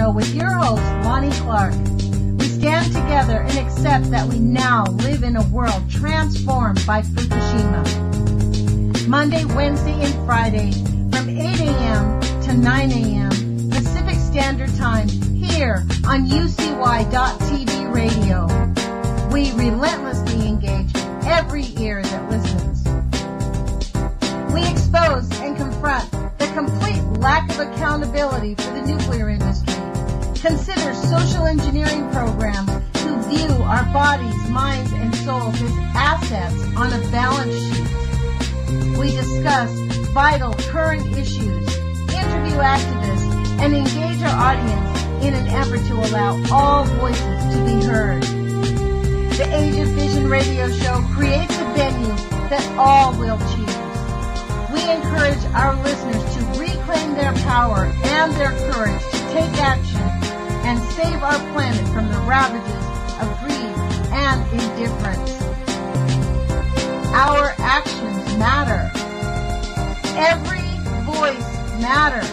Show with your host, Lonnie Clark. We stand together and accept that we now live in a world transformed by Fukushima. Monday, Wednesday, and Friday from 8 a.m. to 9 a.m. Pacific Standard Time here on UCY.TV radio. We relentlessly engage every ear that listens. We expose and confront the complete lack of accountability for the nuclear industry. Consider social engineering programs who view our bodies, minds, and souls as assets on a balance sheet. We discuss vital current issues, interview activists, and engage our audience in an effort to allow all voices to be heard. The Age of Fission radio show creates a venue that all will choose. We encourage our listeners to reclaim their power and their courage to take action and save our planet from the ravages of greed and indifference. Our actions matter. Every voice matters.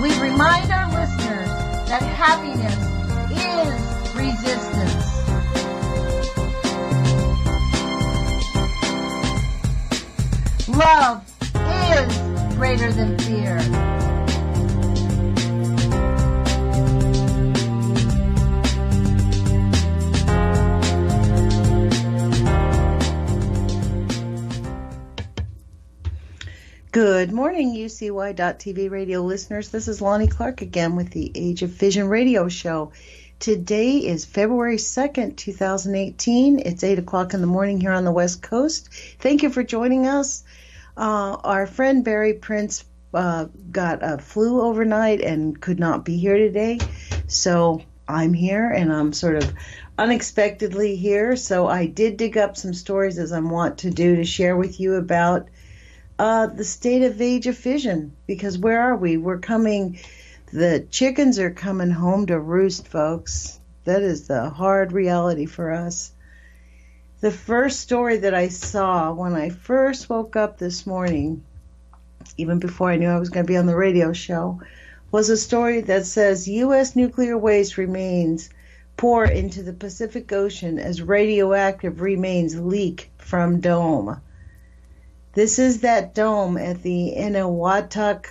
We remind our listeners that happiness is resistance. Love is greater than fear. Good morning, UCY.TV radio listeners. This is Lonnie Clark again with the Age of Fission radio show. Today is February 2nd, 2018. It's 8 o'clock in the morning here on the West Coast. Thank you for joining us. Our friend Barry Prince got a flu overnight and could not be here today. So I'm here, and I'm sort of unexpectedly here. So I did dig up some stories, as I want to do, to share with you about the state of Age of Fission, because where are we? The chickens are coming home to roost, folks. That is the hard reality for us. The first story that I saw when I first woke up this morning, even before I knew I was going to be on the radio show, was a story that says U.S. nuclear waste remains pour into the Pacific Ocean as radioactive remains leak from dome. This is that dome at the Eniwetok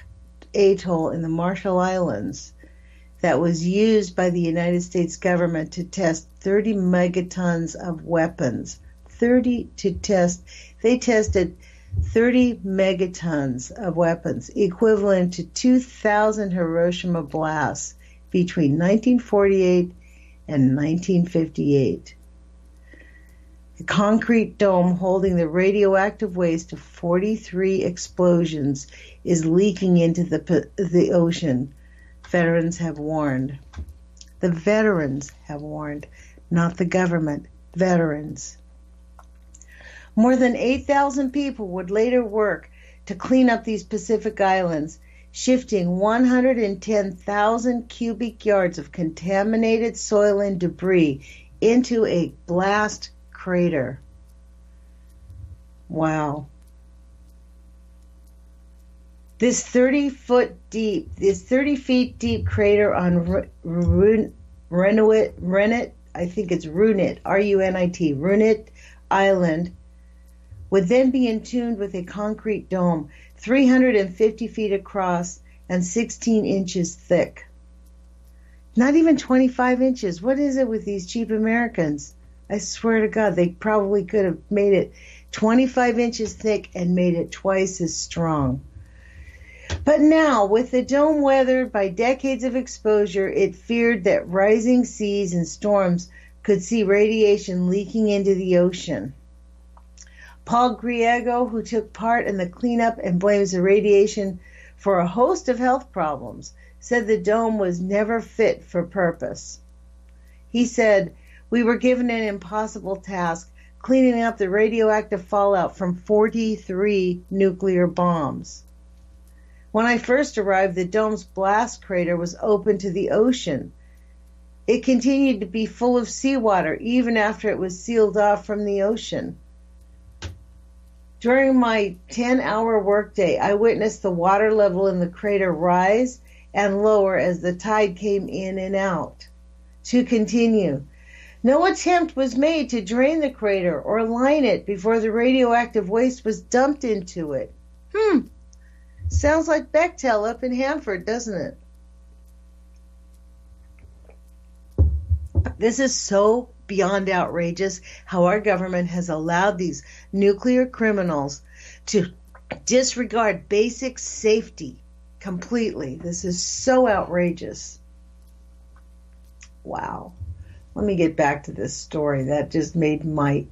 Atoll in the Marshall Islands that was used by the United States government to test 30 megatons of weapons. They tested 30 megatons of weapons, equivalent to 2,000 Hiroshima blasts between 1948 and 1958. The concrete dome holding the radioactive waste of 43 explosions is leaking into the ocean. Veterans have warned. The veterans have warned, not the government. Veterans. More than 8,000 people would later work to clean up these Pacific islands, shifting 110,000 cubic yards of contaminated soil and debris into a blast crater. Wow. This 30 feet deep crater on Runit, I think it's Runit, R-U-N-I-T, Runit Island, would then be entombed with a concrete dome 350 feet across and 16 inches thick. Not even 25 inches. What is it with these cheap Americans? I swear to God, they probably could have made it 25 inches thick and made it twice as strong. But now, with the dome weathered by decades of exposure, it feared that rising seas and storms could see radiation leaking into the ocean. Paul Griego, who took part in the cleanup and blames the radiation for a host of health problems, said the dome was never fit for purpose. He said, "We were given an impossible task, cleaning up the radioactive fallout from 43 nuclear bombs. When I first arrived, the dome's blast crater was open to the ocean. It continued to be full of seawater even after it was sealed off from the ocean. During my 10-hour workday, I witnessed the water level in the crater rise and lower as the tide came in and out. To continue, no attempt was made to drain the crater or line it before the radioactive waste was dumped into it. Sounds like Bechtel up in Hanford, doesn't it? This is so beyond outrageous how our government has allowed these nuclear criminals to disregard basic safety completely. This is so outrageous. Wow. Let me get back to this story. That just made my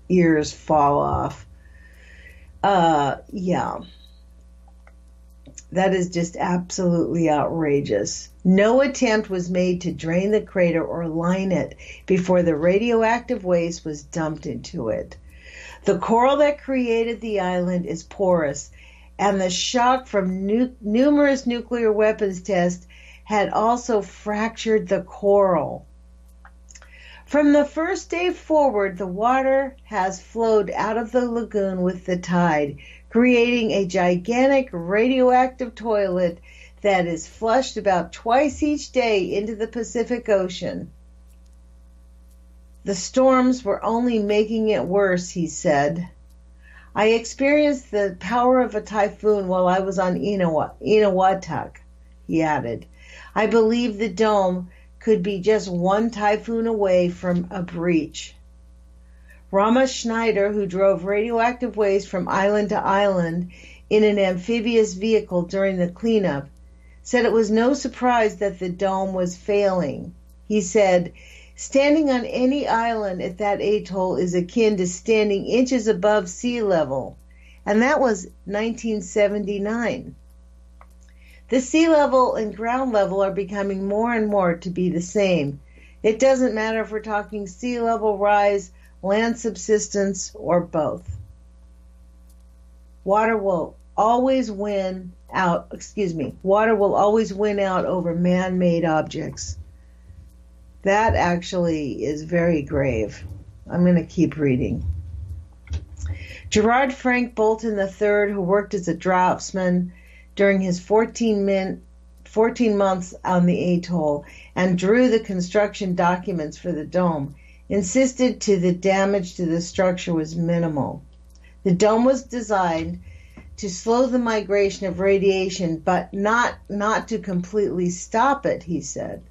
ears fall off. Yeah. That is just absolutely outrageous. No attempt was made to drain the crater or line it before the radioactive waste was dumped into it. The coral that created the island is porous, and the shock from numerous nuclear weapons tests had also fractured the coral. From the first day forward, the water has flowed out of the lagoon with the tide, creating a gigantic radioactive toilet that is flushed about twice each day into the Pacific Ocean. The storms were only making it worse, he said. I experienced the power of a typhoon while I was on Inawatuk, he added. I believe the dome could be just one typhoon away from a breach. Rama Schneider, who drove radioactive waste from island to island in an amphibious vehicle during the cleanup, said it was no surprise that the dome was failing. He said, standing on any island at that atoll is akin to standing inches above sea level, and that was 1979. The sea level and ground level are becoming more and more to be the same. It doesn't matter if we're talking sea level rise, land subsidence, or both. Water will always win out over man-made objects. That actually is very grave. I'm going to keep reading. Gerard Frank Bolton III, who worked as a draftsman during his 14 months on the atoll and drew the construction documents for the dome, insisted the damage to the structure was minimal. The dome was designed to slow the migration of radiation, but not to completely stop it, he said.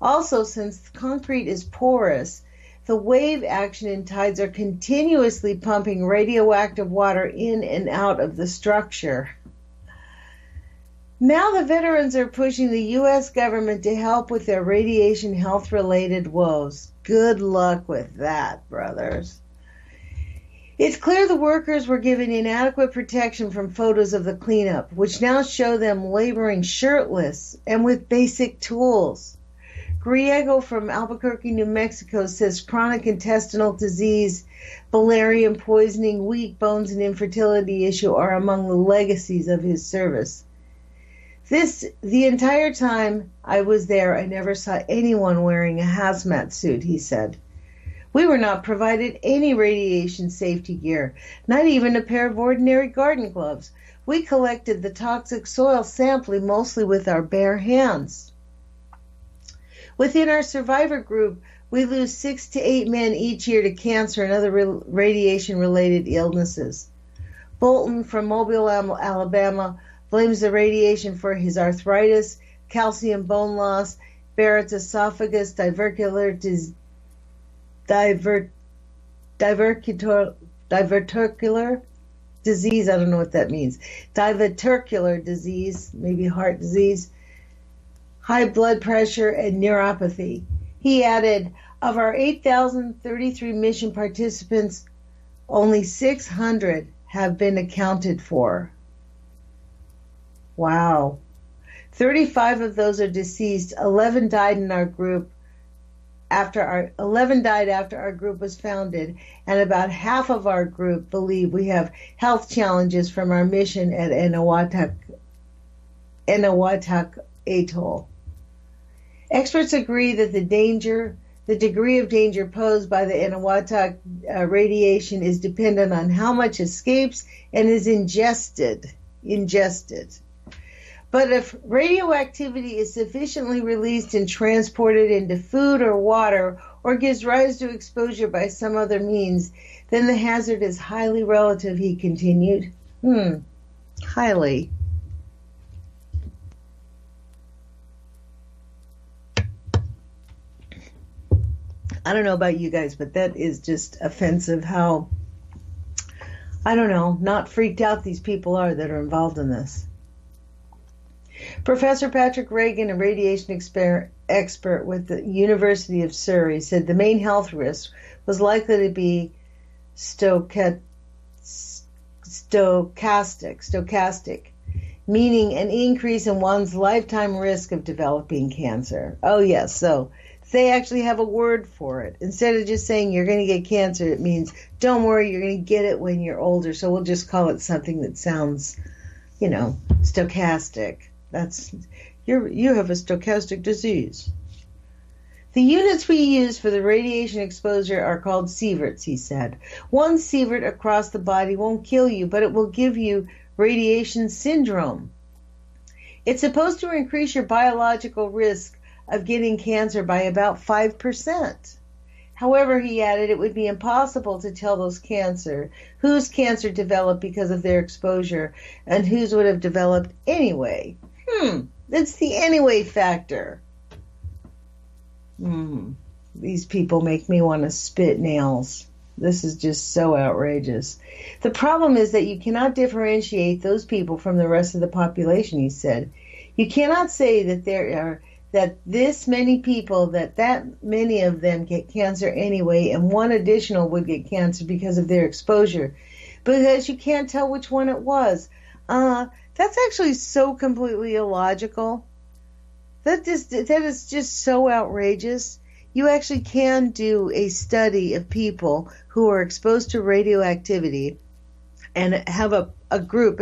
Also, since concrete is porous, the wave action and tides are continuously pumping radioactive water in and out of the structure. Now the veterans are pushing the U.S. government to help with their radiation health-related woes. Good luck with that, brothers. It's clear the workers were given inadequate protection from photos of the cleanup, which now show them laboring shirtless and with basic tools. Griego from Albuquerque, New Mexico says chronic intestinal disease, valerian poisoning, weak bones, and infertility issue are among the legacies of his service. The entire time I was there, I never saw anyone wearing a hazmat suit, he said. We were not provided any radiation safety gear, not even a pair of ordinary garden gloves. We collected the toxic soil sampling mostly with our bare hands. Within our survivor group, we lose 6 to 8 men each year to cancer and other radiation-related illnesses. Bolton from Mobile, Alabama, blames the radiation for his arthritis, calcium bone loss, Barrett's esophagus, diverticular disease, I don't know what that means, diverticular disease, maybe heart disease, high blood pressure, and neuropathy. He added, of our 8,033 mission participants, only 600 have been accounted for. Wow. 35 of those are deceased. 11 died after our group was founded, and about half of our group believe we have health challenges from our mission at Inawatuk Atoll. Experts agree that the danger The degree of danger posed by the Anahuac radiation is dependent on how much escapes and is ingested. But if radioactivity is sufficiently released and transported into food or water or gives rise to exposure by some other means, then the hazard is highly relative, he continued. Highly. I don't know about you guys, but that is just offensive how, I don't know, not freaked out these people are that are involved in this. Professor Patrick Reagan, a radiation expert with the University of Surrey, said the main health risk was likely to be stochastic, meaning an increase in one's lifetime risk of developing cancer. Oh, yes, so they actually have a word for it. Instead of just saying you're going to get cancer, it means don't worry, you're going to get it when you're older. So we'll just call it something that sounds, stochastic. You have a stochastic disease. The units we use for the radiation exposure are called sieverts, he said. One sievert across the body won't kill you, but it will give you radiation syndrome. It's supposed to increase your biological risk of getting cancer by about 5%. However, he added, it would be impossible to tell whose cancer developed because of their exposure and whose would have developed anyway. It's the anyway factor. These people make me want to spit nails. This is just so outrageous. The problem is that you cannot differentiate those people from the rest of the population, he said. You cannot say that that this many people, that many of them get cancer anyway, and one additional would get cancer because of their exposure, because you can't tell which one it was. That's actually so completely illogical. That is just so outrageous. You actually can do a study of people who are exposed to radioactivity and have a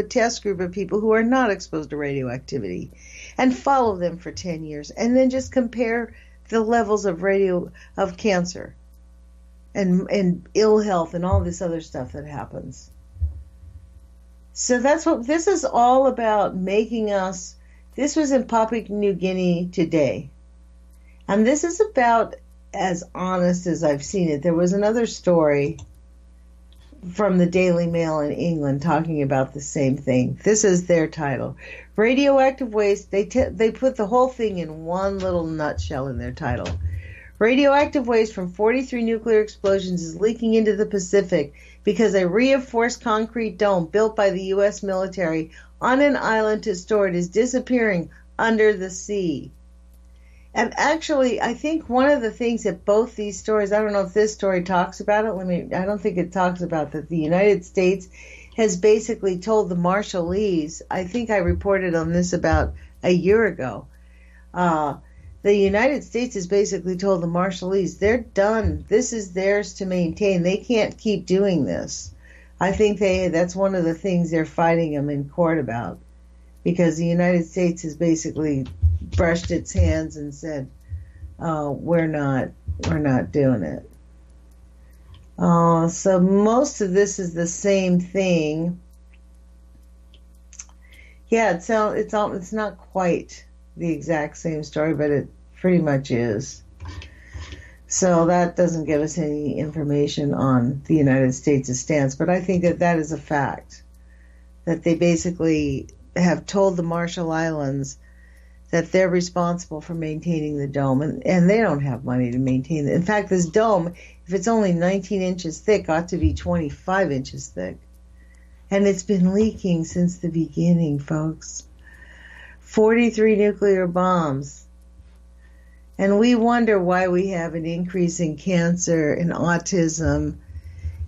test group of people who are not exposed to radioactivity, and follow them for 10 years, and then just compare the levels of cancer and ill health and all this other stuff that happens. So that's what this is all about, making us. This was in Papua New Guinea today, and this is about as honest as I've seen it. There was another story from the Daily Mail in England talking about the same thing. This is their title. Radioactive waste, they put the whole thing in one little nutshell in their title. Radioactive waste from 43 nuclear explosions is leaking into the Pacific because a reinforced concrete dome built by the U.S. military on an island to store it is disappearing under the sea. And actually, I think one of the things that both these stories, I don't know if this story talks about it. I don't think it talks about that the United States has basically told the Marshallese, I think I reported on this about a year ago, the United States has basically told the Marshallese, they're done. This is theirs to maintain. They can't keep doing this. I think that's one of the things they're fighting them in court about, because the United States has basically brushed its hands and said, we're not doing it. So most of this is the same thing. Yeah, it's not quite the exact same story, but it pretty much is. So that doesn't give us any information on the United States' stance, but I think that is a fact, that they basically have told the Marshall Islands that they're responsible for maintaining the dome, and they don't have money to maintain it. In fact, this dome, if it's only 19 inches thick, ought to be 25 inches thick. And it's been leaking since the beginning, folks. 43 nuclear bombs. And we wonder why we have an increase in cancer, in autism,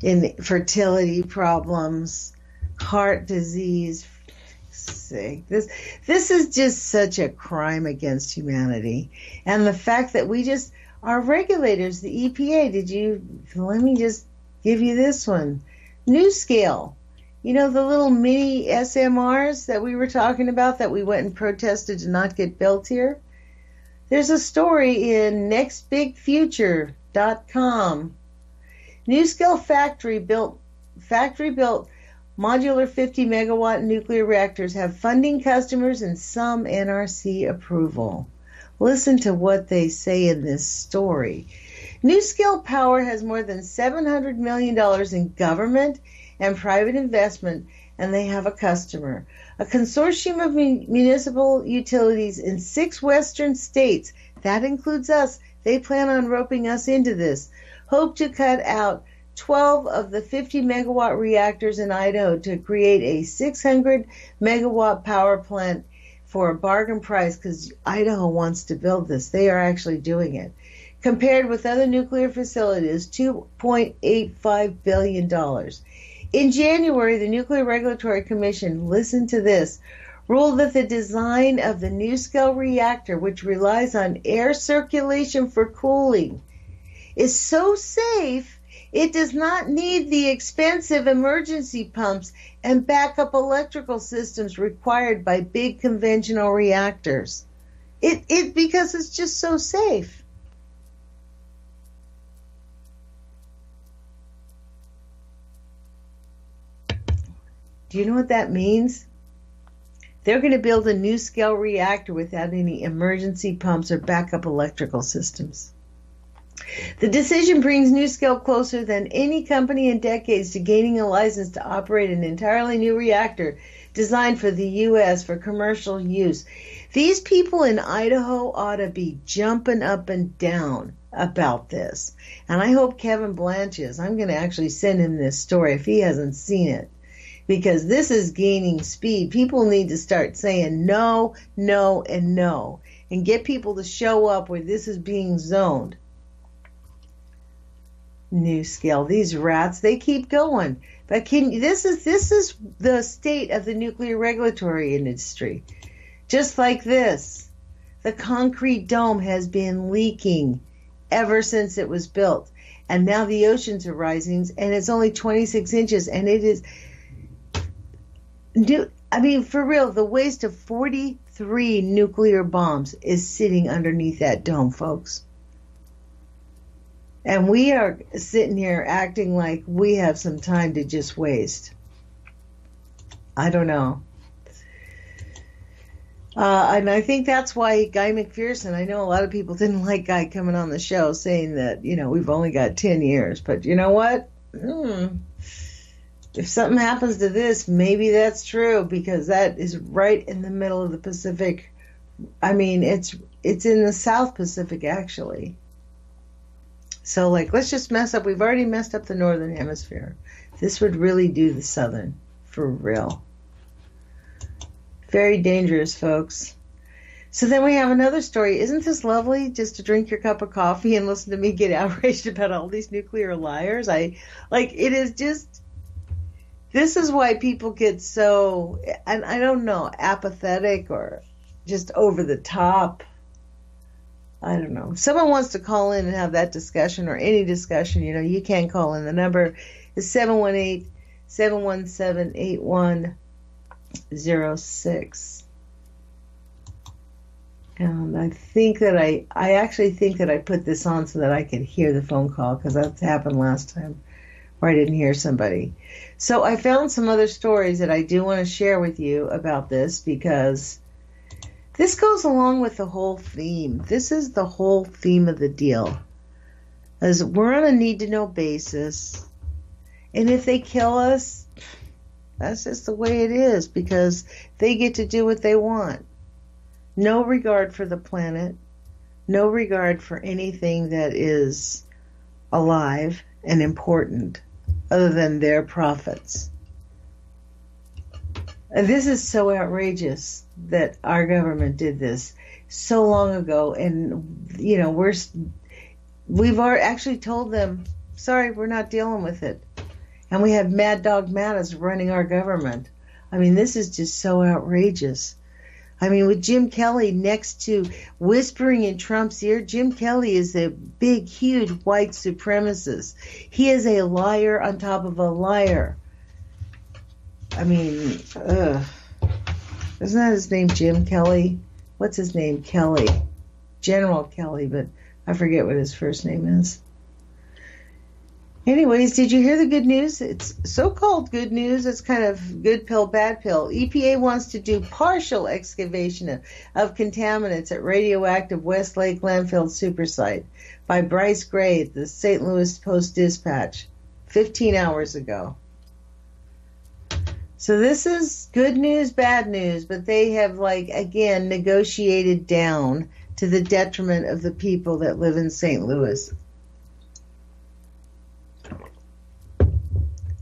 in fertility problems, heart disease. This is just such a crime against humanity. And the fact that our regulators, the EPA, let me just give you this one. NuScale. You know, the little mini SMRs that we were talking about that we went and protested to not get built here? There's a story in nextbigfuture.com. NuScale factory-built modular 50 megawatt nuclear reactors have funding, customers, and some NRC approval. Listen to what they say in this story. NuScale Power has more than $700 million in government and private investment, and they have a customer. A consortium of municipal utilities in 6 western states, that includes us, they plan on roping us into this, hope to cut out 12 of the 50 megawatt reactors in Idaho to create a 600 megawatt power plant for a bargain price, because Idaho wants to build this. They are actually doing it. Compared with other nuclear facilities, $2.85 billion. In January, the Nuclear Regulatory Commission, listen to this, ruled that the design of the NuScale reactor, which relies on air circulation for cooling, is so safe it does not need the expensive emergency pumps and backup electrical systems required by big conventional reactors. Because it's just so safe. Do you know what that means? They're going to build a NuScale reactor without any emergency pumps or backup electrical systems. The decision brings NuScale closer than any company in decades to gaining a license to operate an entirely new reactor designed for the U.S. for commercial use. These people in Idaho ought to be jumping up and down about this. And I hope Kevin Blanche is. I'm going to actually send him this story if he hasn't seen it, because this is gaining speed. People need to start saying no, no, and no, and get people to show up where this is being zoned. NuScale, these rats, they keep going. But this is the state of the nuclear regulatory industry. Just like this, the concrete dome has been leaking ever since it was built, and now the oceans are rising, and it's only 26 inches, and it is for real, the waste of 43 nuclear bombs is sitting underneath that dome, folks. And we are sitting here acting like we have some time to just waste. I don't know. And I think that's why Guy McPherson, I know a lot of people didn't like Guy coming on the show saying that, we've only got 10 years. But you know what? If something happens to this, maybe that's true, because that is right in the middle of the Pacific. I mean, it's in the South Pacific, actually. So, let's just mess up. We've already messed up the Northern Hemisphere. This would really do the Southern, for real. Very dangerous, folks. So then we have another story. Isn't this lovely, just to drink your cup of coffee and listen to me get outraged about all these nuclear liars? It is just... This is why people get so, and I don't know, apathetic or just over the top. I don't know. If someone wants to call in and have that discussion, or any discussion, you can call in. The number is 718-717-8106. And I think that I actually think that I put this on so that I could hear the phone call, because that happened last time where I didn't hear somebody. So I found some other stories that I do want to share with you about this, because this goes along with the whole theme. This is the whole theme of the deal. As we're on a need-to-know basis, and if they kill us, that's just the way it is, because they get to do what they want. No regard for the planet, no regard for anything that is alive and important other than their profits. And this is so outrageous that our government did this so long ago, and we've actually told them, sorry, we're not dealing with it. And we have Mad Dog Mattis running our government. I mean, this is just so outrageous. I mean, with Jim Kelly next to whispering in Trump's ear, Jim Kelly is a big, huge white supremacist. He is a liar on top of a liar. I mean, isn't that his name, Jim Kelly? What's his name? Kelly. General Kelly, but I forget what his first name is. Anyways, did you hear the good news? It's so-called good news. It's kind of good pill, bad pill. EPA wants to do partial excavation of contaminants at radioactive Westlake landfill supersite by Bryce Gray, the St. Louis Post-Dispatch, 15 hours ago. So this is good news, bad news, but they have, again, negotiated down to the detriment of the people that live in St. Louis.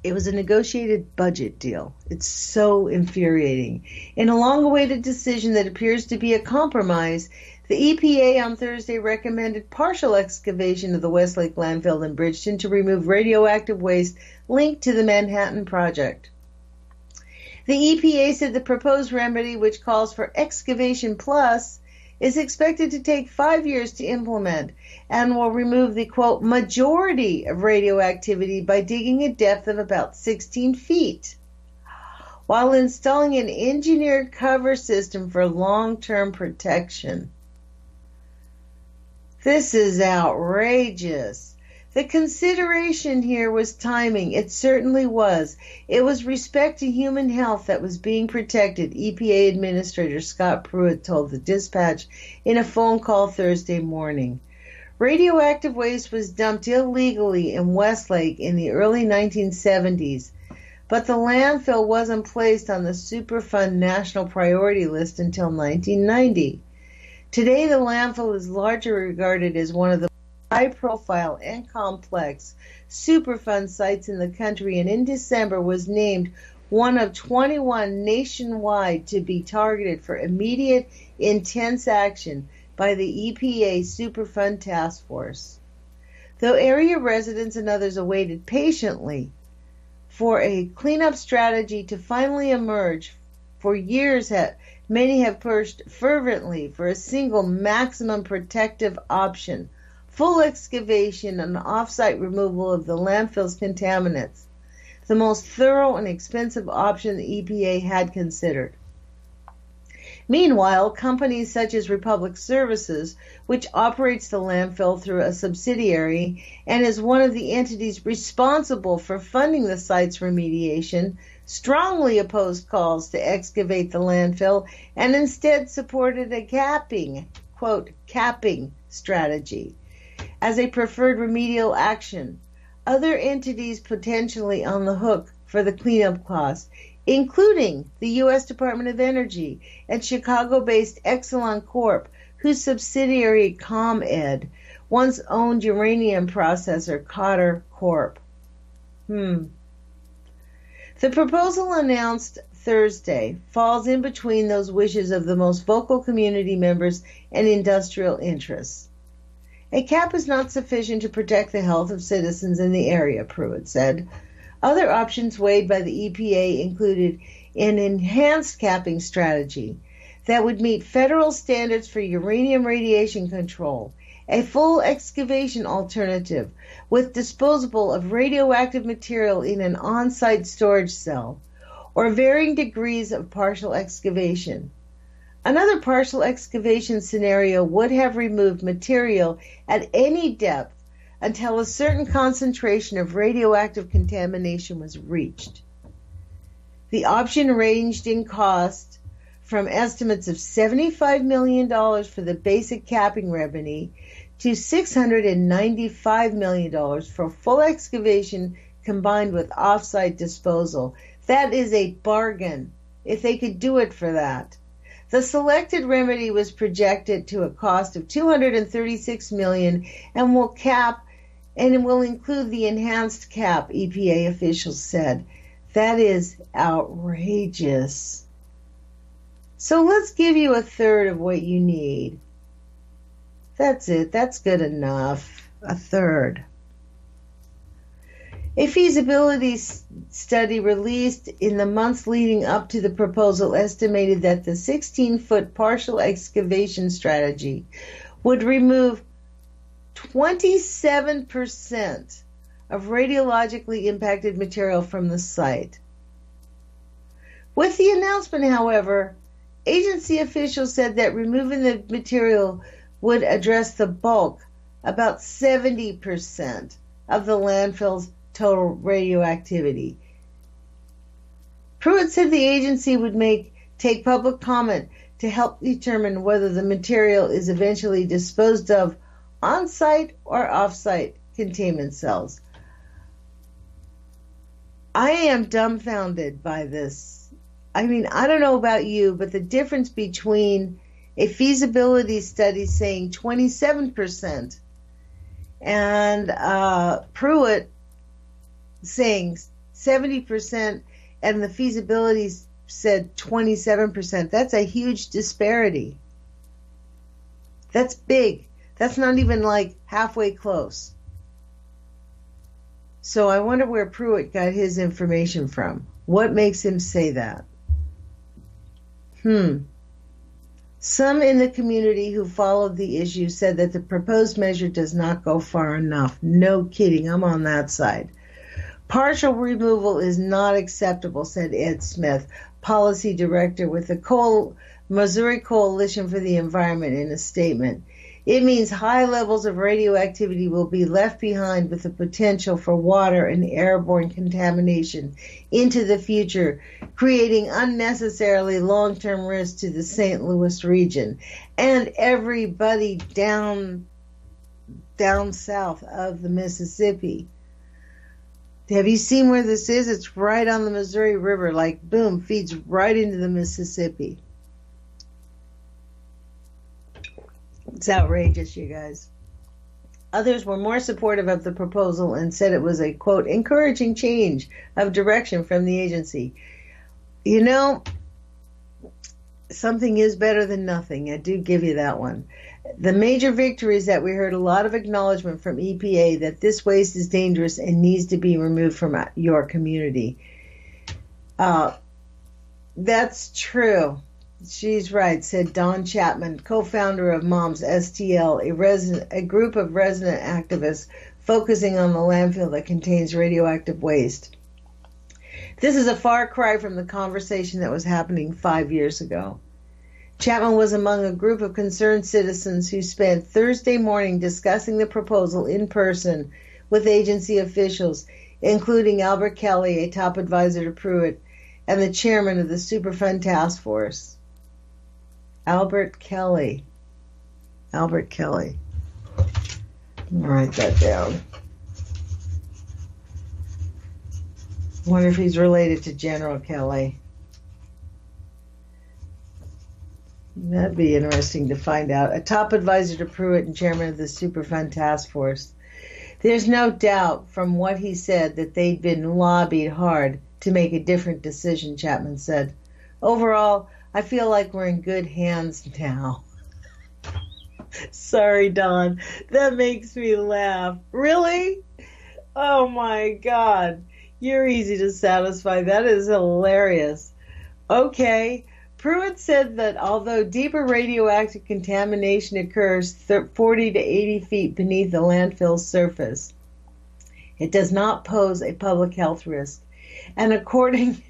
It was a negotiated budget deal. It's so infuriating. In a long-awaited decision that appears to be a compromise, the EPA on Thursday recommended partial excavation of the Westlake landfill in Bridgeton to remove radioactive waste linked to the Manhattan Project. The EPA said the proposed remedy, which calls for excavation plus, is expected to take 5 years to implement and will remove the, quote, majority of radioactivity by digging a depth of about 16 feet, while installing an engineered cover system for long-term protection. This is outrageous. The consideration here was timing. It certainly was. It was respect to human health that was being protected, EPA Administrator Scott Pruitt told the Dispatch in a phone call Thursday morning. Radioactive waste was dumped illegally in Westlake in the early 1970s, but the landfill wasn't placed on the Superfund National Priority List until 1990. Today, the landfill is largely regarded as one of the high-profile and complex Superfund sites in the country, and in December was named one of 21 nationwide to be targeted for immediate, intense action by the EPA Superfund Task Force. Though area residents and others awaited patiently for a cleanup strategy to finally emerge, for years many have pushed fervently for a single maximum protective option, full excavation and off-site removal of the landfill's contaminants, the most thorough and expensive option the EPA had considered. Meanwhile, companies such as Republic Services, which operates the landfill through a subsidiary and is one of the entities responsible for funding the site's remediation, strongly opposed calls to excavate the landfill and instead supported a capping strategy as a preferred remedial action. Other entities potentially on the hook for the cleanup costs, including the U.S. Department of Energy and Chicago-based Exelon Corp, whose subsidiary ComEd once owned uranium processor Cotter Corp. The proposal announced Thursday falls in between those wishes of the most vocal community members and industrial interests. A cap is not sufficient to protect the health of citizens in the area, Pruitt said. Other options weighed by the EPA included an enhanced capping strategy that would meet federal standards for uranium radiation control, a full excavation alternative with disposal of radioactive material in an on-site storage cell, or varying degrees of partial excavation. Another partial excavation scenario would have removed material at any depth until a certain concentration of radioactive contamination was reached. The option ranged in cost from estimates of $75 million for the basic capping remedy to $695 million for full excavation combined with off-site disposal. That is a bargain, if they could do it for that. The selected remedy was projected to a cost of $236 million and will include the enhanced cap, EPA officials said. That is outrageous. So let's give you a third of what you need. That's it. That's good enough. A third. A feasibility study released in the months leading up to the proposal estimated that the 16-foot partial excavation strategy would remove 27% of radiologically impacted material from the site. With the announcement, however, agency officials said that removing the material would address the bulk, about 70% of the landfill's total radioactivity. Pruitt said the agency would take public comment to help determine whether the material is eventually disposed of on-site or off-site containment cells. I am dumbfounded by this. I mean, I don't know about you, but the difference between a feasibility study saying 27% and Pruitt saying 70% and the feasibility said 27%, that's a huge disparity. That's big. That's not even like halfway close. So I wonder where Pruitt got his information from. What makes him say that? Some in the community who followed the issue said that the proposed measure does not go far enough. No kidding, I'm on that side. Partial removal is not acceptable, said Ed Smith, policy director with the Missouri Coalition for the Environment, in a statement. It means high levels of radioactivity will be left behind with the potential for water and airborne contamination into the future, creating unnecessarily long-term risks to the St. Louis region and everybody down south of the Mississippi. Have you seen where this is? It's right on the Missouri River, like boom, feeds right into the Mississippi. It's outrageous, you guys. Others were more supportive of the proposal and said it was a, quote, encouraging change of direction from the agency. You know, something is better than nothing. I do give you that one. The major victory is that we heard a lot of acknowledgement from EPA that this waste is dangerous and needs to be removed from your community. That's true. She's right, said Don Chapman, co-founder of Moms STL, a group of resident activists focusing on the landfill that contains radioactive waste. This is a far cry from the conversation that was happening 5 years ago. Chapman was among a group of concerned citizens who spent Thursday morning discussing the proposal in person with agency officials, including Albert Kelly, a top advisor to Pruitt, and the chairman of the Superfund Task Force. Albert Kelly. I'll write that down. I wonder if he's related to General Kelly. That'd be interesting to find out. A top advisor to Pruitt and chairman of the Superfund Task Force. There's no doubt from what he said that they'd been lobbied hard to make a different decision, Chapman said. Overall, I feel like we're in good hands now. Sorry, Don. That makes me laugh. Really? Oh, my God. You're easy to satisfy. That is hilarious. Okay. Pruitt said that although deeper radioactive contamination occurs 40 to 80 feet beneath the landfill's surface, it does not pose a public health risk. And according...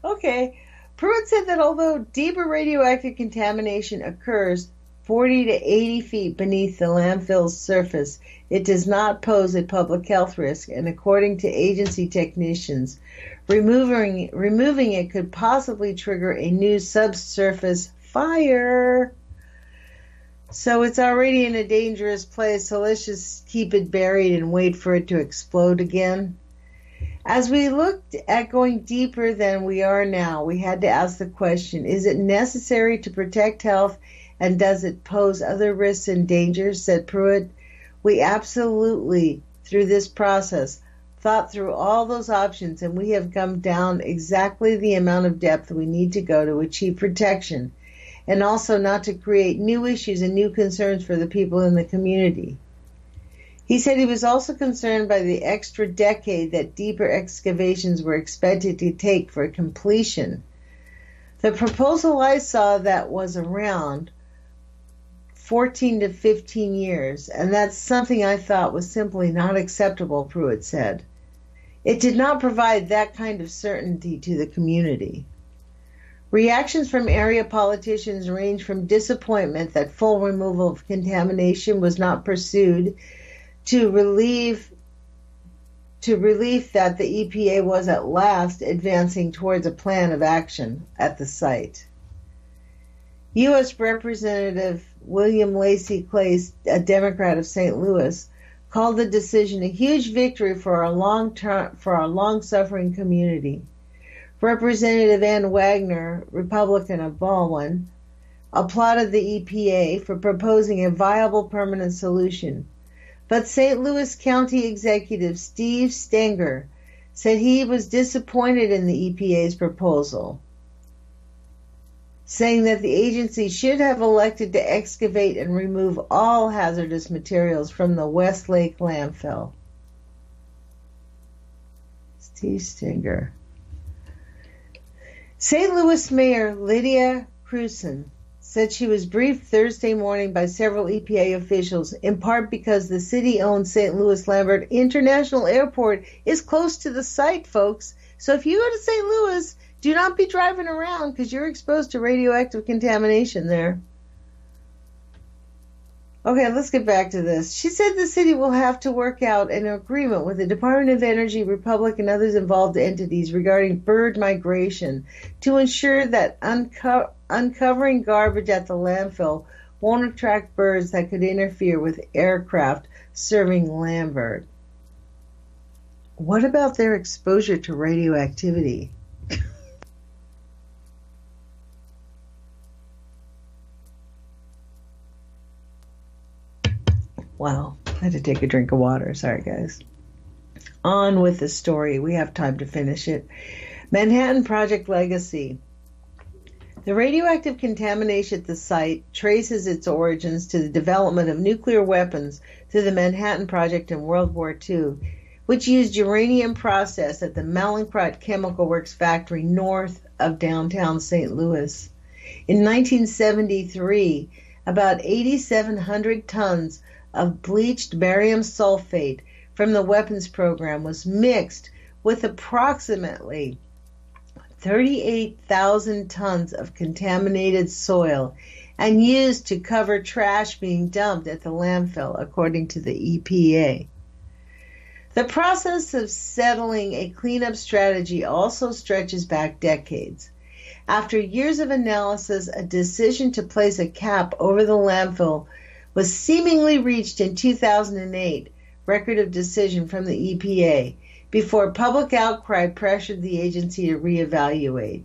Okay. Pruitt said that although deeper radioactive contamination occurs 40 to 80 feet beneath the landfill's surface, it does not pose a public health risk, and according to agency technicians, removing it could possibly trigger a new subsurface fire. So it's already in a dangerous place, so let's just keep it buried and wait for it to explode again. As we looked at going deeper than we are now, we had to ask the question, is it necessary to protect health, and does it pose other risks and dangers, said Pruitt. We absolutely, through this process, thought through all those options, and we have come down exactly the amount of depth we need to go to achieve protection, and also not to create new issues and new concerns for the people in the community. He said he was also concerned by the extra decade that deeper excavations were expected to take for completion. The proposal I saw that was around 14 to 15 years, and that's something I thought was simply not acceptable, Pruitt said. It did not provide that kind of certainty to the community. Reactions from area politicians range from disappointment that full removal of contamination was not pursued to relief that the EPA was at last advancing towards a plan of action at the site. U.S. Representative William Lacey Clay, a Democrat of St. Louis, called the decision a huge victory for our long-suffering community. Representative Ann Wagner, Republican of Baldwin, applauded the EPA for proposing a viable permanent solution. But St. Louis County Executive Steve Stenger said he was disappointed in the EPA's proposal, saying that the agency should have elected to excavate and remove all hazardous materials from the West Lake landfill. Steve Stenger. St. Louis Mayor Lydia Krewson said she was briefed Thursday morning by several EPA officials, in part because the city-owned St. Louis Lambert International Airport is close to the site, folks. So if you go to St. Louis, do not be driving around because you're exposed to radioactive contamination there. Okay, let's get back to this. She said the city will have to work out an agreement with the Department of Energy, Republic, and others involved entities regarding bird migration to ensure that uncovering garbage at the landfill won't attract birds that could interfere with aircraft serving Lambert. What about their exposure to radioactivity? Wow, I had to take a drink of water. Sorry, guys. On with the story. We have time to finish it. Manhattan Project Legacy. The radioactive contamination at the site traces its origins to the development of nuclear weapons through the Manhattan Project in World War II, which used uranium processed at the Mallinckrodt Chemical Works factory north of downtown St. Louis. In 1973, about 8,700 tons of bleached barium sulfate from the weapons program was mixed with approximately 38,000 tons of contaminated soil and used to cover trash being dumped at the landfill, according to the EPA. The process of settling a cleanup strategy also stretches back decades. After years of analysis, a decision to place a cap over the landfill was seemingly reached in 2008, record of decision from the EPA, before public outcry pressured the agency to reevaluate.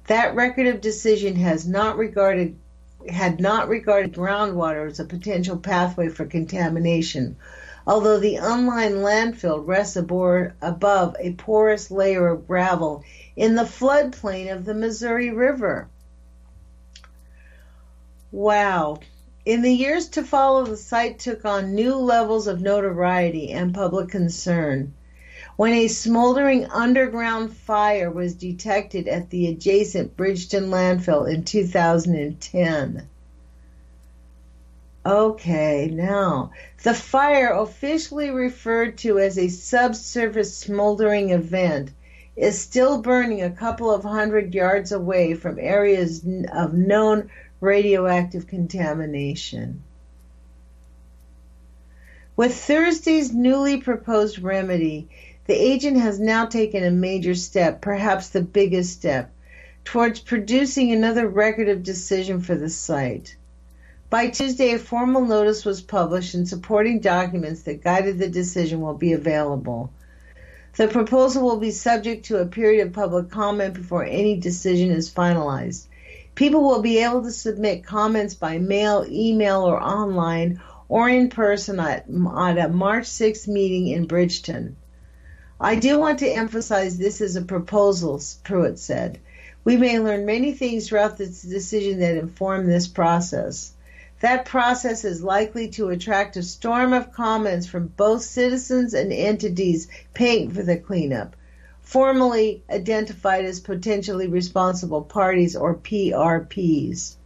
That record of decision had not regarded groundwater as a potential pathway for contamination, although the unlined landfill rests above a porous layer of gravel in the floodplain of the Missouri River. Wow. In the years to follow, the site took on new levels of notoriety and public concern when a smoldering underground fire was detected at the adjacent Bridgeton landfill in 2010. Okay, now, the fire, officially referred to as a subsurface smoldering event, is still burning a couple of 100 yards away from areas of known radioactive contamination. With Thursday's newly proposed remedy, the agent has now taken a major step, perhaps the biggest step, towards producing another record of decision for the site. By Tuesday, a formal notice was published and supporting documents that guided the decision will be available. The proposal will be subject to a period of public comment before any decision is finalized. People will be able to submit comments by mail, email, or online, or in person at a March 6th meeting in Bridgeton. I do want to emphasize this is a proposal, Pruitt said. We may learn many things throughout this decision that inform this process. That process is likely to attract a storm of comments from both citizens and entities paying for the cleanup, formally identified as potentially responsible parties or PRPs.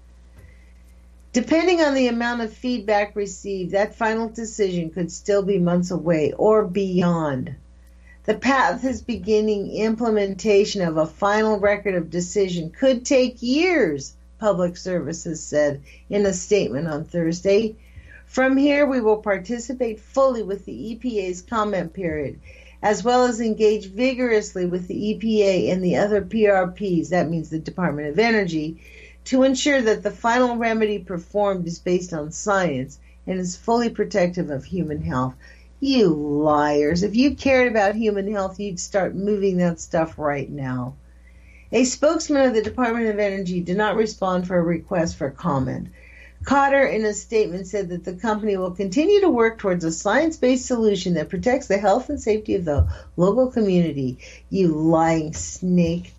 Depending on the amount of feedback received, that final decision could still be months away or beyond. The path is beginning implementation of a final record of decision could take years, Public Services said in a statement on Thursday. From here, we will participate fully with the EPA's comment period, as well as engage vigorously with the EPA and the other PRPs, that means the Department of Energy, to ensure that the final remedy performed is based on science and is fully protective of human health. You liars. If you cared about human health, you'd start moving that stuff right now. A spokesman of the Department of Energy did not respond for a request for comment. Cotter, in a statement, said that the company will continue to work towards a science-based solution that protects the health and safety of the local community. You lying snake.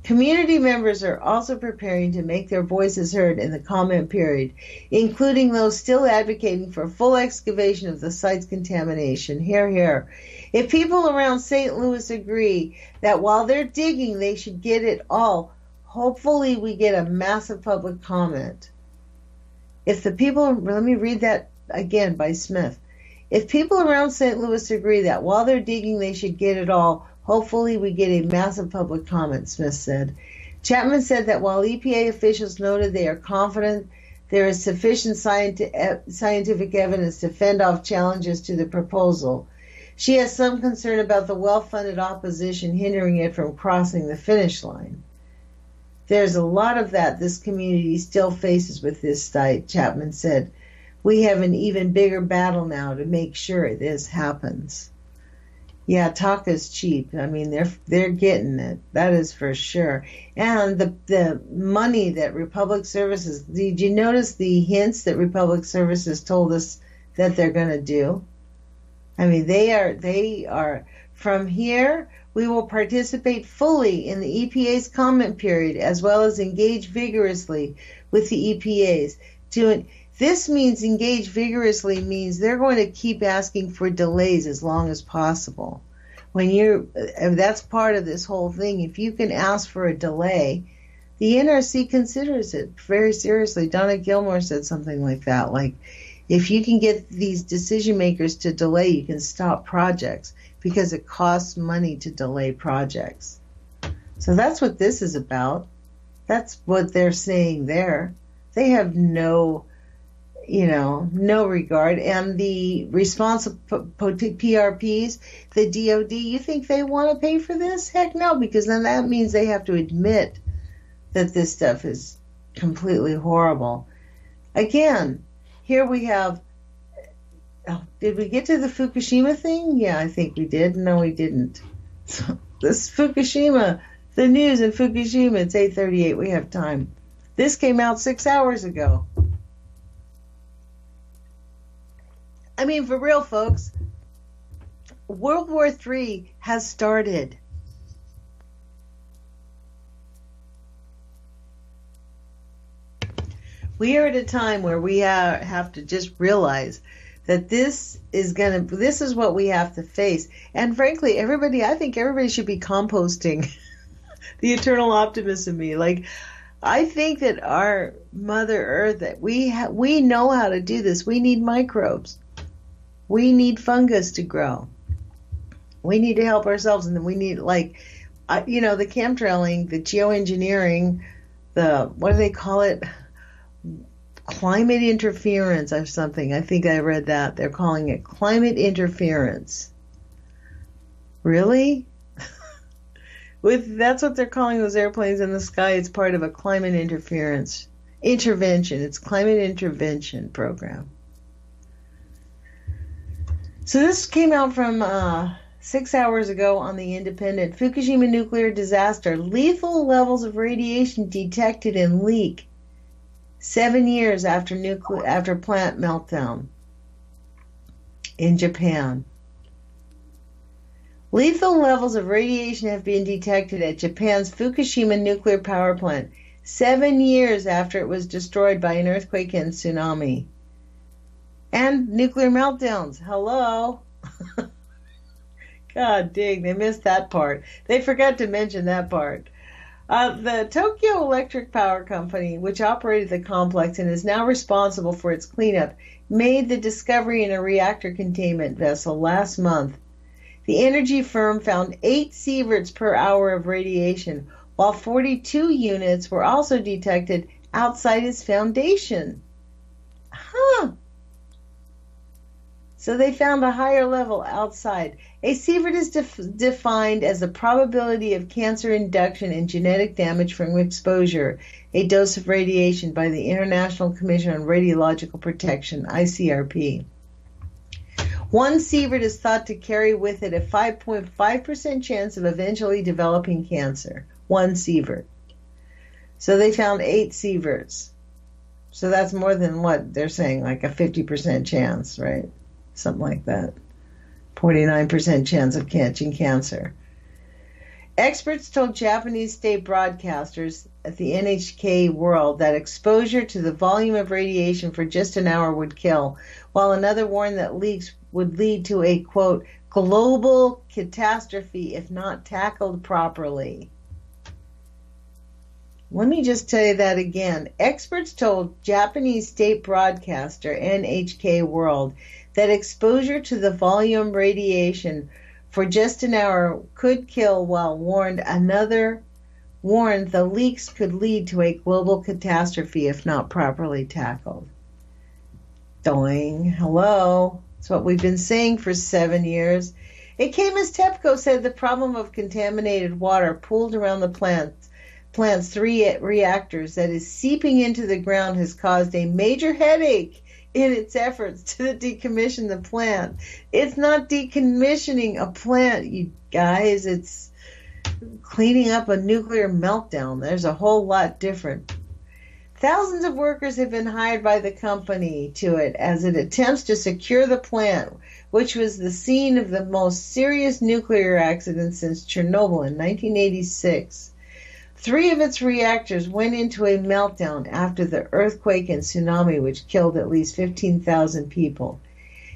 Community members are also preparing to make their voices heard in the comment period, including those still advocating for full excavation of the site's contamination. Hear, hear. If people around St. Louis agree that while they're digging, they should get it all, hopefully we get a massive public comment. If the people, let me read that again by Smith. If people around St. Louis agree that while they're digging, they should get it all, hopefully we get a massive public comment, Smith said. Chapman said that while EPA officials noted they are confident there is sufficient scientific evidence to fend off challenges to the proposal, she has some concern about the well-funded opposition hindering it from crossing the finish line. There's a lot of that this community still faces with this site, Chapman said. We have an even bigger battle now to make sure this happens. Yeah, talk is cheap. I mean, they're getting it. That is for sure. And the money that Republic Services, did you notice the hints that Republic Services told us that they're going to do? I mean, they are from here, we will participate fully in the EPA's comment period as well as engage vigorously with the EPA's. This means engage vigorously means they're going to keep asking for delays as long as possible. That's part of this whole thing. If you can ask for a delay, the NRC considers it very seriously. Donna Gilmore said something like that. Like, if you can get these decision makers to delay, you can stop projects because it costs money to delay projects. So that's what this is about. That's what they're saying there. They have no regard. And the responsible PRPs, the DOD, you think they want to pay for this? Heck no, because then that means they have to admit that this stuff is completely horrible. Again, here we have, did we get to the Fukushima thing? Yeah, I think we did. No, we didn't. So this Fukushima, the news in Fukushima, it's 8:38. We have time. This came out 6 hours ago. I mean, for real, folks, World War III has started. We are at a time where we have to just realize that this is what we have to face. And frankly, I think everybody should be composting the eternal optimist in me. Like, I think that our Mother Earth, that we know how to do this. We need microbes. We need fungus to grow. We need to help ourselves, and then we need, the chemtrailing, the geoengineering, what do they call it? Climate interference or something. I think I read that. They're calling it climate interference. Really? That's what they're calling those airplanes in the sky. It's part of a climate intervention. It's climate intervention program. So this came out from 6 hours ago on The Independent. Fukushima nuclear disaster. Lethal levels of radiation detected in leak 7 years after plant meltdown in Japan. Lethal levels of radiation have been detected at Japan's Fukushima nuclear power plant 7 years after it was destroyed by an earthquake and tsunami. And nuclear meltdowns. Hello. God dang, they missed that part. They forgot to mention that part. The Tokyo Electric Power Company, which operated the complex and is now responsible for its cleanup, made the discovery in a reactor containment vessel last month The energy firm found 8 sieverts per hour of radiation, while 42 units were also detected outside its foundation. Huh. So they found a higher level outside. A sievert is defined as the probability of cancer induction and genetic damage from exposure, a dose of radiation by the International Commission on Radiological Protection, ICRP. One sievert is thought to carry with it a 5.5% chance of eventually developing cancer. One sievert. So they found 8 sieverts. So that's more than what they're saying, like a 50% chance, right? Something like that. 49% chance of catching cancer. Experts told Japanese state broadcasters at the NHK World that exposure to the volume of radiation for just an hour would kill, while another warned that leaks would lead to a, quote, global catastrophe if not tackled properly. Let me just tell you that again. Experts told Japanese state broadcaster NHK World that exposure to the volume radiation for just an hour could kill, while another warned the leaks could lead to a global catastrophe if not properly tackled. Doing. Hello. That's what we've been saying for 7 years. It came as TEPCO said the problem of contaminated water pooled around the plant's 3 reactors that is seeping into the ground has caused a major headache in its efforts to decommission the plant. It's not decommissioning a plant, you guys. It's cleaning up a nuclear meltdown. There's a whole lot different. Thousands of workers have been hired by the company to it as it attempts to secure the plant, which was the scene of the most serious nuclear accident since Chernobyl in 1986. 3 of its reactors went into a meltdown after the earthquake and tsunami, which killed at least 15,000 people.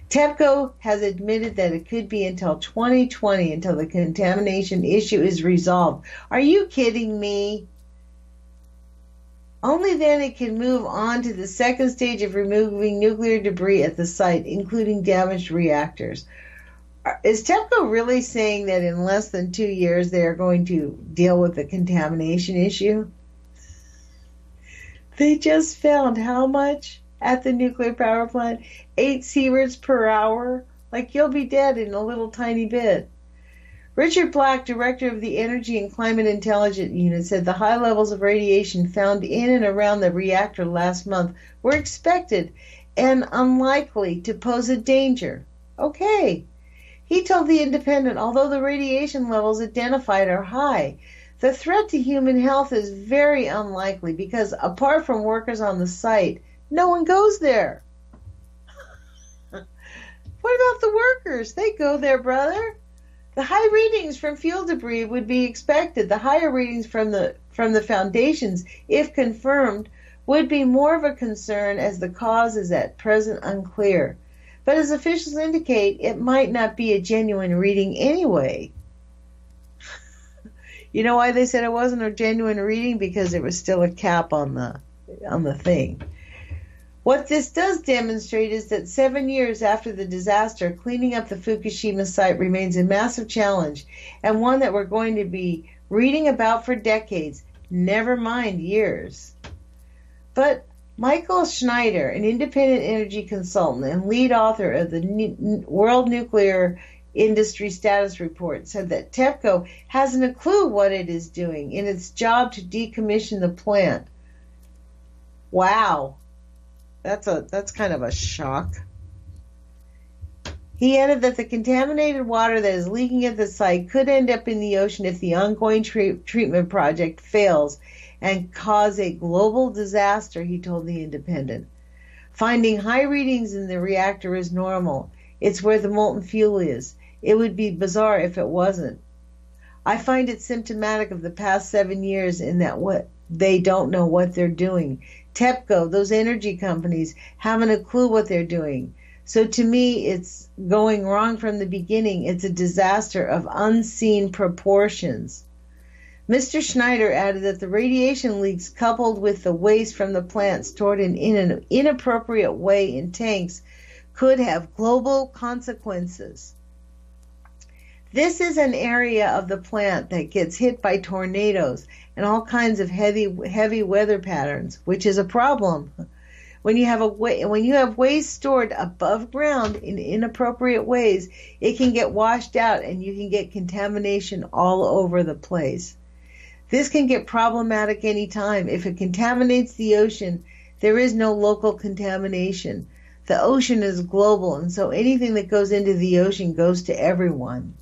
TEPCO has admitted that it could be until 2020 until the contamination issue is resolved. Are you kidding me? Only then it can move on to the second stage of removing nuclear debris at the site, including damaged reactors. Is TEPCO really saying that in less than 2 years they are going to deal with the contamination issue? They just found how much at the nuclear power plant? 8 sieverts per hour? Like you'll be dead in a little tiny bit. Richard Black, director of the Energy and Climate Intelligence Unit, said the high levels of radiation found in and around the reactor last month were expected and unlikely to pose a danger. Okay. He told The Independent, although the radiation levels identified are high, the threat to human health is very unlikely because apart from workers on the site, no one goes there. What about the workers? They go there, brother. The high readings from fuel debris would be expected. The higher readings from the foundations, if confirmed, would be more of a concern as the cause is at present unclear. But as officials indicate, it might not be a genuine reading anyway. You know why they said it wasn't a genuine reading? Because there was still a cap on the thing. What this does demonstrate is that 7 years after the disaster, cleaning up the Fukushima site remains a massive challenge and one that we're going to be reading about for decades, never mind years. But Michael Schneider, an independent energy consultant and lead author of the World Nuclear Industry Status Report, said that TEPCO hasn't a clue what it is doing in its job to decommission the plant. Wow. That's kind of a shock. He added that the contaminated water that is leaking at the site could end up in the ocean if the ongoing treatment project fails and cause a global disaster, he told The Independent. Finding high readings in the reactor is normal. It's where the molten fuel is. It would be bizarre if it wasn't. I find it symptomatic of the past 7 years in that they don't know what they're doing. TEPCO, those energy companies, haven't a clue what they're doing. So to me, it's going wrong from the beginning. It's a disaster of unseen proportions. Mr. Schneider added that the radiation leaks coupled with the waste from the plant stored in an inappropriate way in tanks could have global consequences. This is an area of the plant that gets hit by tornadoes and all kinds of heavy weather patterns, which is a problem. When you have waste stored above ground in inappropriate ways, it can get washed out and you can get contamination all over the place. This can get problematic anytime. If it contaminates the ocean, there is no local contamination. The ocean is global, and so anything that goes into the ocean goes to everyone.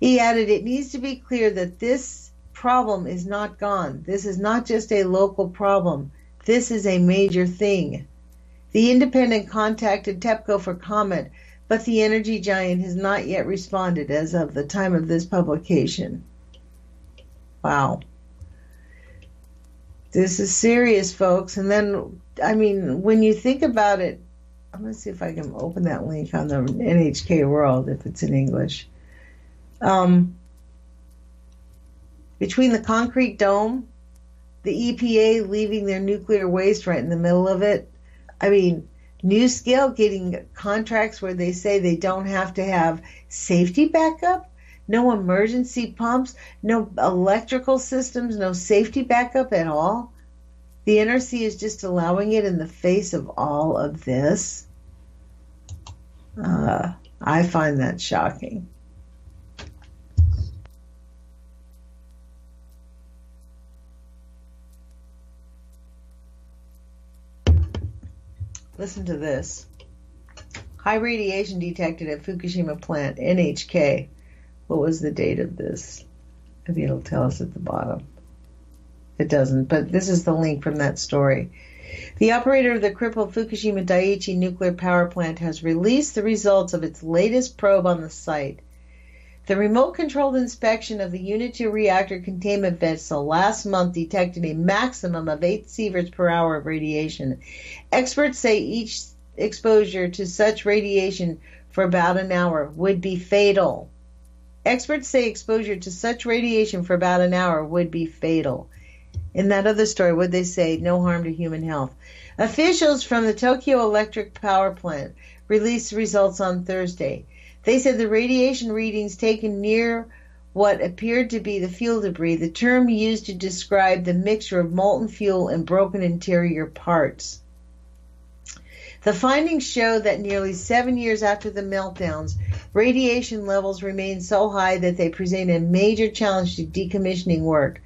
He added, it needs to be clear that this problem is not gone. This is not just a local problem. This is a major thing. The Independent contacted TEPCO for comment, but the energy giant has not yet responded as of the time of this publication. Wow. This is serious, folks. And then, I mean, when you think about it, I'm going to see if I can open that link on the NHK World, if it's in English. Between the concrete dome, the EPA leaving their nuclear waste right in the middle of it. I mean, NewScale getting contracts where they say they don't have to have safety backup, no emergency pumps, no electrical systems, no safety backup at all. The NRC is just allowing it in the face of all of this. I find that shocking. Listen to this. High radiation detected at Fukushima plant, NHK. What was the date of this? Maybe it'll tell us at the bottom. It doesn't, but this is the link from that story. The operator of the crippled Fukushima Daiichi nuclear power plant has released the results of its latest probe on the site. The remote-controlled inspection of the Unit 2 reactor containment vessel last month detected a maximum of 8 sieverts per hour of radiation. Experts say each exposure to such radiation for about an hour would be fatal. Experts say exposure to such radiation for about an hour would be fatal. In that other story, what they say? No harm to human health. Officials from the Tokyo Electric Power Plant released results on Thursday. They said the radiation readings taken near what appeared to be the fuel debris, the term used to describe the mixture of molten fuel and broken interior parts. The findings show that nearly 7 years after the meltdowns, radiation levels remain so high that they present a major challenge to decommissioning work.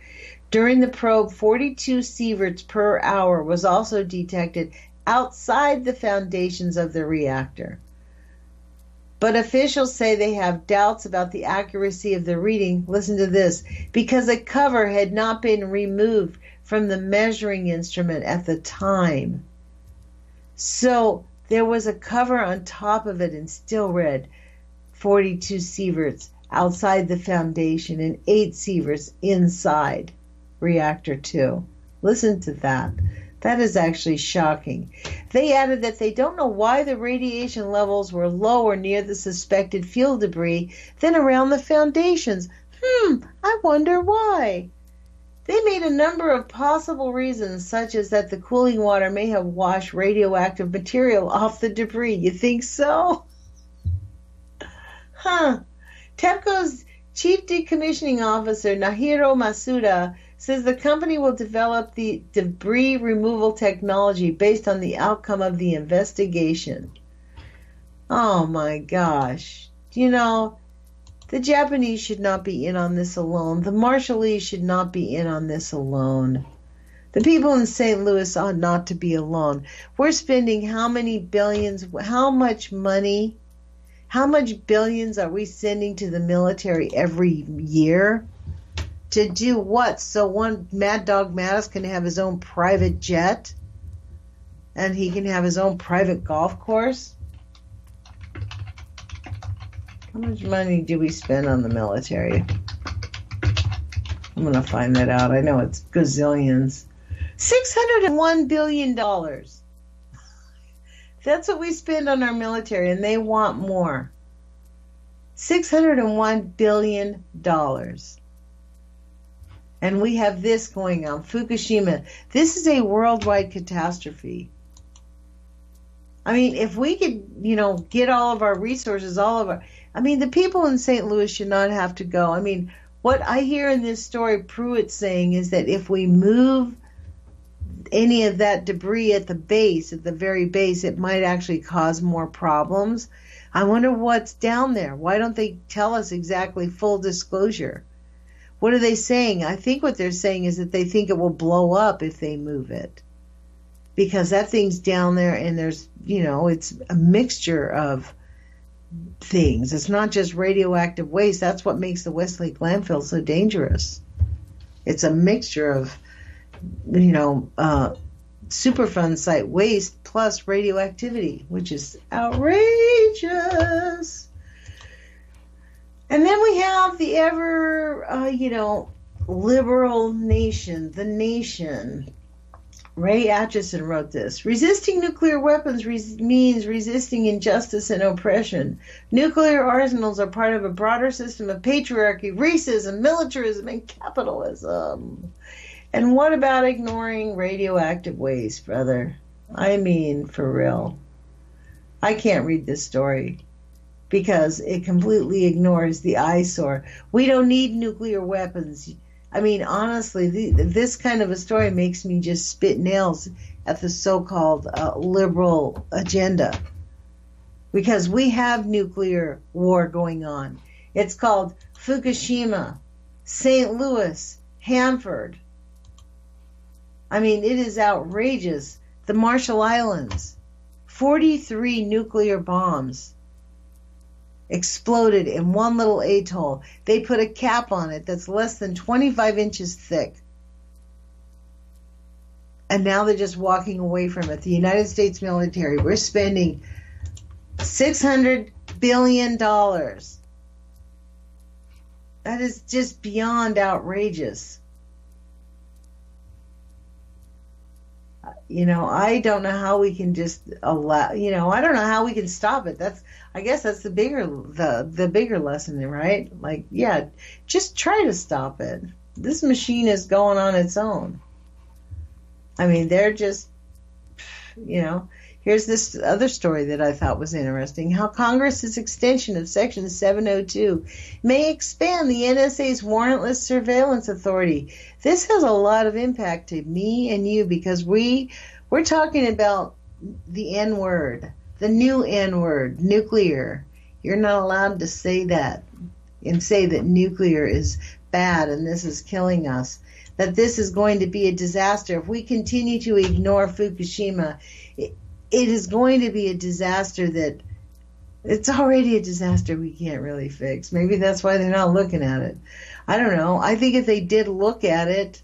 During the probe, 42 sieverts per hour was also detected outside the foundations of the reactor. But officials say they have doubts about the accuracy of the reading, listen to this, because a cover had not been removed from the measuring instrument at the time. So there was a cover on top of it and still read 42 sieverts outside the foundation and 8 sieverts inside reactor 2. Listen to that. That is actually shocking. They added that they don't know why the radiation levels were lower near the suspected fuel debris than around the foundations. I wonder why. They made a number of possible reasons, such as that the cooling water may have washed radioactive material off the debris. You think so? TEPCO's Chief Decommissioning Officer, Nahiro Masuda, says the company will develop the debris removal technology based on the outcome of the investigation. Oh my gosh. You know, the Japanese should not be in on this alone. The Marshallese should not be in on this alone. The people in St. Louis ought not to be alone. We're spending how many billions, how much money, how much billions are we sending to the military every year? To do what? So one Mad Dog Mattis can have his own private jet? And he can have his own private golf course? How much money do we spend on the military? I'm going to find that out. I know it's gazillions. $601 billion. That's what we spend on our military, and they want more. $601 billion. And we have this going on, Fukushima. This is a worldwide catastrophe. I mean, if we could, get all of our resources, I mean, the people in St. Louis should not have to go. I mean, what I hear in this story, Pruitt saying, is that if we move any of that debris at the base, at the very base, it might actually cause more problems. I wonder what's down there. Why don't they tell us exactly, full disclosure? What are they saying? I think what they're saying is that they think it will blow up if they move it. Because that thing's down there and there's, it's a mixture of things. It's not just radioactive waste. That's what makes the Westlake landfill so dangerous. It's a mixture of, Superfund site waste plus radioactivity, which is outrageous. And then we have the ever, liberal nation, The Nation. Ray Atchison wrote this. Resisting nuclear weapons means resisting injustice and oppression. Nuclear arsenals are part of a broader system of patriarchy, racism, militarism, and capitalism. And what about ignoring radioactive waste, brother? I mean, for real. I can't read this story because it completely ignores the eyesore. We don't need nuclear weapons. I mean, honestly, this kind of a story makes me just spit nails at the so-called liberal agenda. Because we have nuclear war going on. It's called Fukushima, St. Louis, Hanford. I mean, it is outrageous. The Marshall Islands, 43 nuclear bombs exploded in one little atoll. They put a cap on it that's less than 25 inches thick. And now they're just walking away from it. The United States military, we're spending $600 billion. That is just beyond outrageous. I don't know how we can just allow, I don't know how we can stop it. I guess that's the bigger lesson, right? Like, yeah, just try to stop it. This machine is going on its own. I mean, they're just, here's this other story that I thought was interesting. How Congress's extension of Section 702 may expand the NSA's warrantless surveillance authority. This has a lot of impact to me and you because we're talking about the N-word, the new N-word, nuclear. You're not allowed to say that and say that nuclear is bad and this is killing us, that this is going to be a disaster. If we continue to ignore Fukushima, it is going to be a disaster that it's already a disaster we can't really fix. Maybe that's why they're not looking at it. I don't know. I think if they did look at it,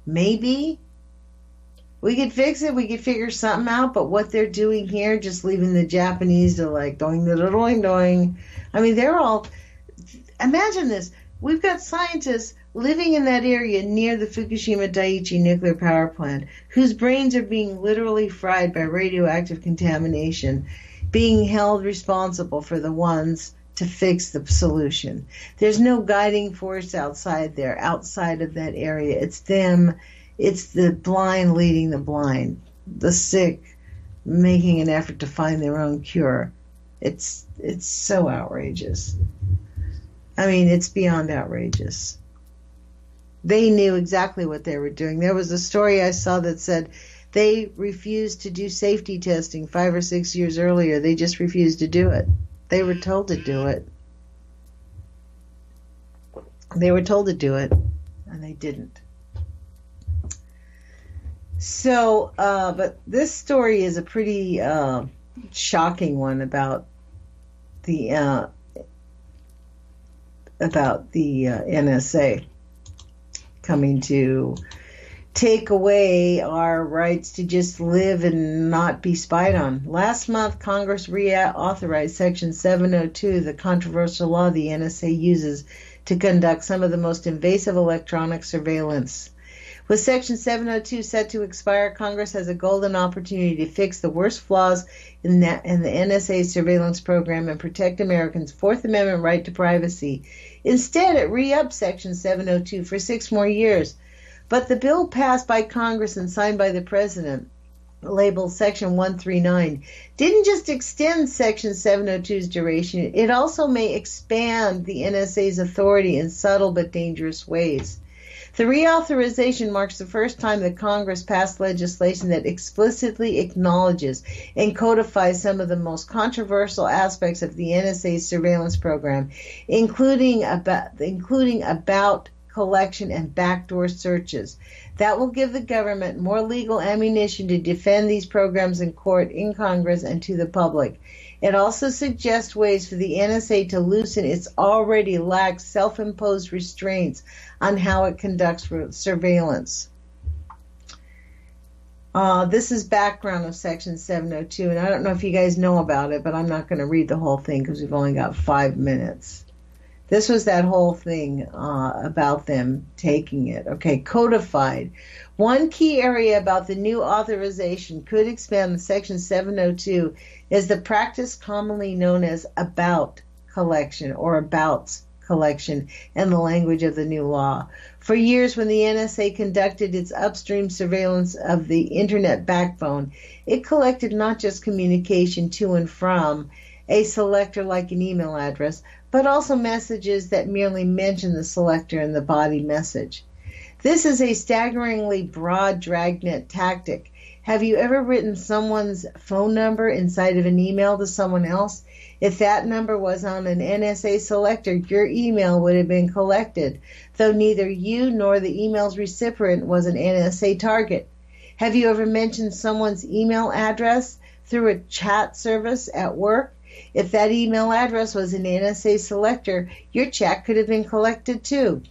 maybe we could fix it. We could figure something out. But what they're doing here, just leaving the Japanese to like doing the doing doing. I mean, they're all. Imagine this. We've got scientists living in that area near the Fukushima Daiichi nuclear power plant, whose brains are being literally fried by radioactive contamination, being held responsible for the ones to fix the solution. There's no guiding force outside there, outside of that area. It's them. It's the blind leading the blind, the sick making an effort to find their own cure. It's so outrageous. I mean, it's beyond outrageous. They knew exactly what they were doing. There was a story I saw that said they refused to do safety testing 5 or 6 years earlier. They just refused to do it. They were told to do it. They were told to do it, and they didn't. So, but this story is a pretty shocking one about the NSA coming to take away our rights to just live and not be spied on. Last month, Congress reauthorized Section 702, the controversial law the NSA uses to conduct some of the most invasive electronic surveillance. With Section 702 set to expire, Congress has a golden opportunity to fix the worst flaws in the NSA surveillance program and protect Americans' Fourth Amendment right to privacy. Instead, it re-upped Section 702 for 6 more years. But the bill passed by Congress and signed by the President labeled Section 139, didn't just extend Section 702's duration, it also may expand the NSA's authority in subtle but dangerous ways. The reauthorization marks the first time that Congress passed legislation that explicitly acknowledges and codifies some of the most controversial aspects of the NSA's surveillance program, including about collection and backdoor searches. That will give the government more legal ammunition to defend these programs in court, in Congress, and to the public. It also suggests ways for the NSA to loosen its already lax self-imposed restraints on how it conducts surveillance. This is background of Section 702, and I don't know if you guys know about it, but I'm not going to read the whole thing because we've only got 5 minutes. This was that whole thing about them taking it. Okay, codified. One key area about the new authorization could expand Section 702 is the practice commonly known as about collection or abouts collection in the language of the new law. For years, when the NSA conducted its upstream surveillance of the Internet backbone, it collected not just communication to and from a selector like an email address, but also messages that merely mention the selector in the body message. This is a staggeringly broad dragnet tactic. Have you ever written someone's phone number inside of an email to someone else? If that number was on an NSA selector, your email would have been collected, though neither you nor the email's recipient was an NSA target. Have you ever mentioned someone's email address through a chat service at work? If that email address was an NSA selector, your chat could have been collected too.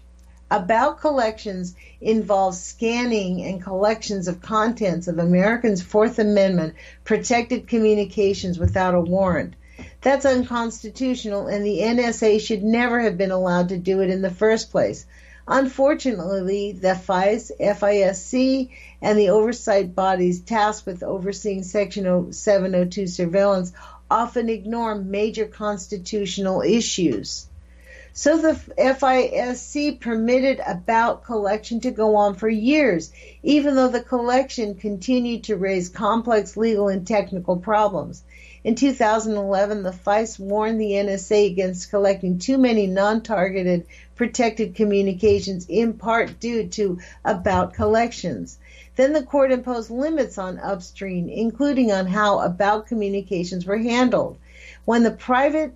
About collections involves scanning and collections of contents of Americans' Fourth Amendment protected communications without a warrant. That's unconstitutional, and the NSA should never have been allowed to do it in the first place. Unfortunately, the FISC and the oversight bodies tasked with overseeing Section 702 surveillance often ignore major constitutional issues. So the FISC permitted about collection to go on for years, even though the collection continued to raise complex legal and technical problems. In 2011, the FISC warned the NSA against collecting too many non-targeted protected communications, in part due to about collections. Then the court imposed limits on upstream, including on how about communications were handled. When the Private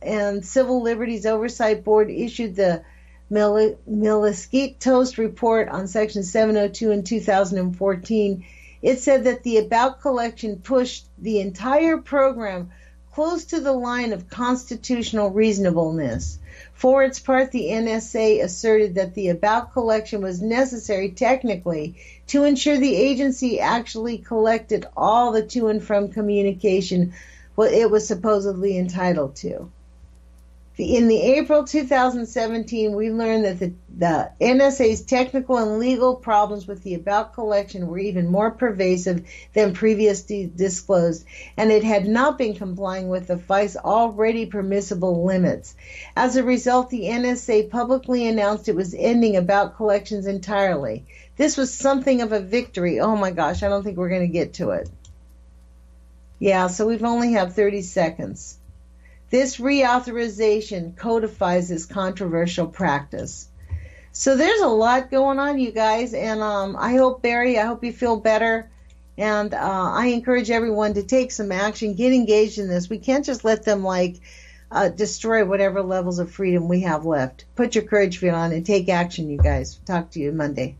and Civil Liberties Oversight Board issued the Miliskit-Toast report on Section 702 in 2014, it said that the about collection pushed the entire program close to the line of constitutional reasonableness. For its part, the NSA asserted that the about collection was necessary technically to ensure the agency actually collected all the to and from communication it was supposedly entitled to. In the April 2017, we learned that the NSA's technical and legal problems with the about collection were even more pervasive than previously disclosed, and it had not been complying with the FISC's already permissible limits. As a result, the NSA publicly announced it was ending about collections entirely. This was something of a victory. Oh my gosh, I don't think we're going to get to it. Yeah, so we've only have 30 seconds. This reauthorization codifies this controversial practice. So there's a lot going on, you guys, and I hope, Barry, I hope you feel better, and I encourage everyone to take some action, get engaged in this. We can't just let them, destroy whatever levels of freedom we have left. Put your courage fit on and take action, you guys. Talk to you Monday.